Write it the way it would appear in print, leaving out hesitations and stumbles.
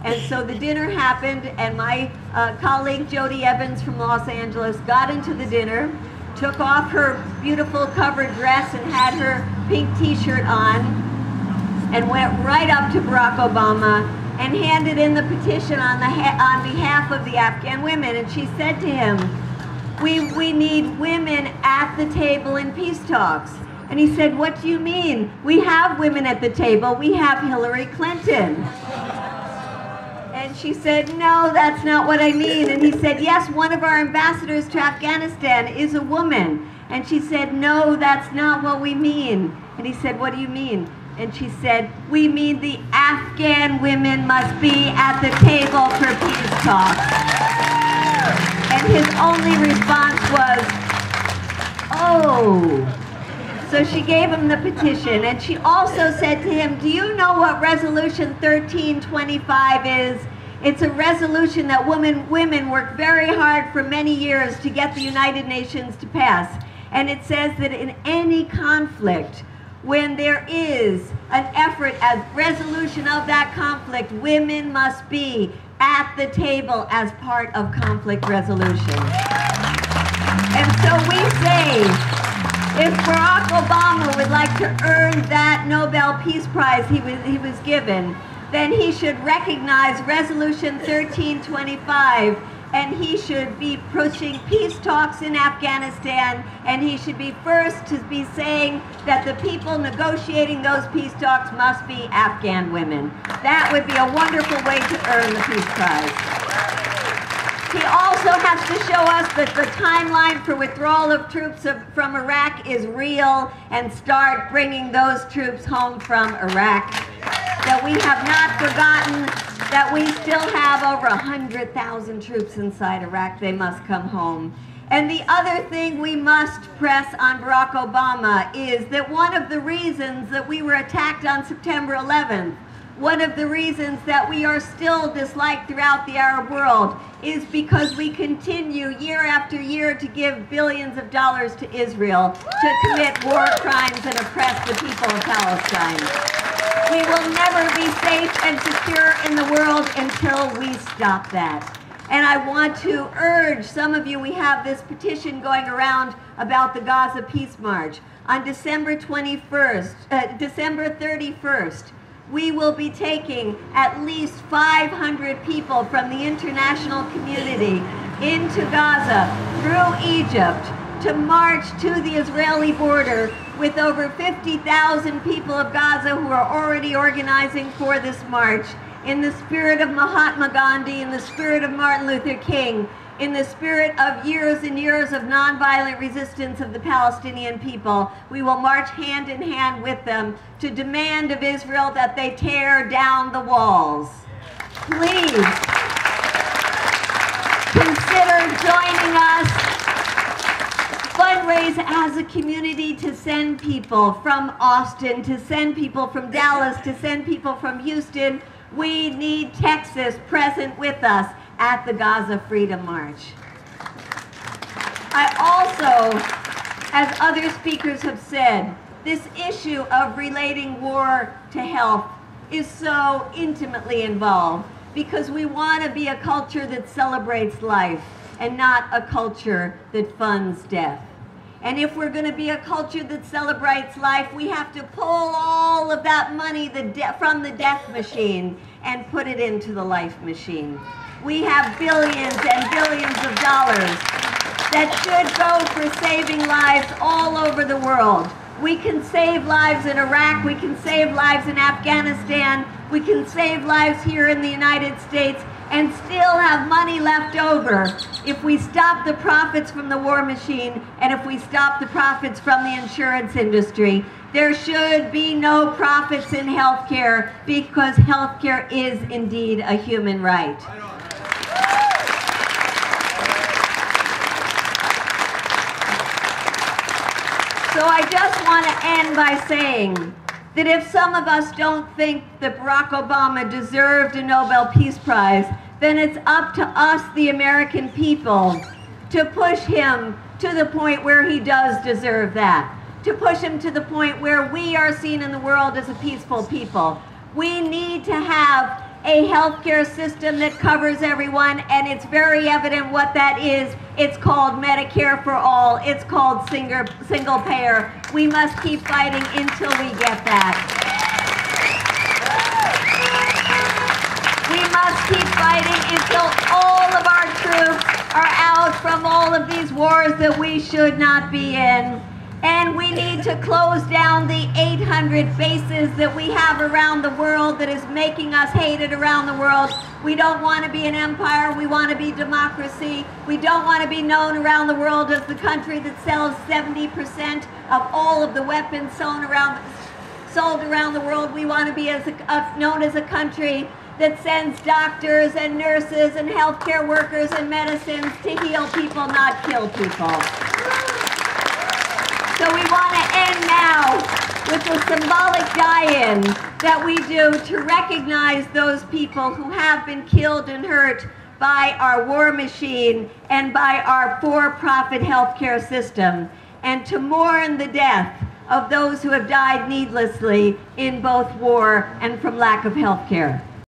And so the dinner happened, and my colleague Jody Evans from Los Angeles got into the dinner, took off her beautiful covered dress and had her pink t-shirt on, and went right up to Barack Obama and handed in the petition on behalf of the Afghan women. And she said to him, we need women at the table in peace talks. And he said, what do you mean? We have women at the table. We have Hillary Clinton. And she said, no, that's not what I mean. And he said, yes, one of our ambassadors to Afghanistan is a woman. And she said, no, that's not what we mean. And he said, what do you mean? And she said, we mean the Afghan women must be at the table for peace talks. And his only response was, oh. So she gave him the petition, and she also said to him, do you know what Resolution 1325 is? It's a resolution that women worked very hard for many years to get the United Nations to pass. And it says that in any conflict, when there is an effort at resolution of that conflict, women must be at the table as part of conflict resolution. And so we say, if Barack Obama would like to earn that Nobel Peace Prize he was given, then he should recognize Resolution 1325, and he should be pushing peace talks in Afghanistan, and he should be first to be saying that the people negotiating those peace talks must be Afghan women. That would be a wonderful way to earn the Peace Prize. He also has to show us that the timeline for withdrawal of troops from Iraq is real, and start bringing those troops home from Iraq. That we have not forgotten that we still have over 100,000 troops inside Iraq. They must come home. And the other thing we must press on Barack Obama is that one of the reasons that we were attacked on September 11th, one of the reasons that we are still disliked throughout the Arab world, is because we continue year after year to give billions of dollars to Israel to commit war crimes and oppress the people of Palestine. We will never be safe and secure in the world until we stop that. And I want to urge some of you, we have this petition going around about the Gaza Peace March. On December 31st, we will be taking at least 500 people from the international community into Gaza through Egypt to march to the Israeli border with over 50,000 people of Gaza who are already organizing for this march in the spirit of Mahatma Gandhi, in the spirit of Martin Luther King, in the spirit of years and years of nonviolent resistance of the Palestinian people. We will march hand in hand with them to demand of Israel that they tear down the walls. Please consider joining us. Fundraise as a community to send people from Austin, to send people from Dallas, to send people from Houston. We need Texas present with us at the Gaza Freedom March. I also, as other speakers have said, this issue of relating war to health is so intimately involved because we want to be a culture that celebrates life and not a culture that funds death. And if we're going to be a culture that celebrates life, we have to pull all of that money from the death machine and put it into the life machine. We have billions and billions of dollars that should go for saving lives all over the world. We can save lives in Iraq, we can save lives in Afghanistan, we can save lives here in the United States, and still have money left over if we stop the profits from the war machine and if we stop the profits from the insurance industry. There should be no profits in healthcare because healthcare is indeed a human right. So I just want to end by saying that if some of us don't think that Barack Obama deserved a Nobel Peace Prize, then it's up to us, the American people, to push him to the point where he does deserve that, to push him to the point where we are seen in the world as a peaceful people. We need to have a healthcare system that covers everyone, and it's very evident what that is. It's called Medicare for all. It's called single payer. We must keep fighting until we get that. We must keep fighting until all of our troops are out from all of these wars that we should not be in. And we need to close down the 800 bases that we have around the world that is making us hated around the world. We don't want to be an empire. We want to be democracy. We don't want to be known around the world as the country that sells 70% of all of the weapons sold around the world. We want to be known as a country that sends doctors and nurses and healthcare workers and medicines to heal people, not kill people. So we want to end now with the symbolic die-in that we do to recognize those people who have been killed and hurt by our war machine and by our for-profit healthcare system, and to mourn the death of those who have died needlessly in both war and from lack of healthcare.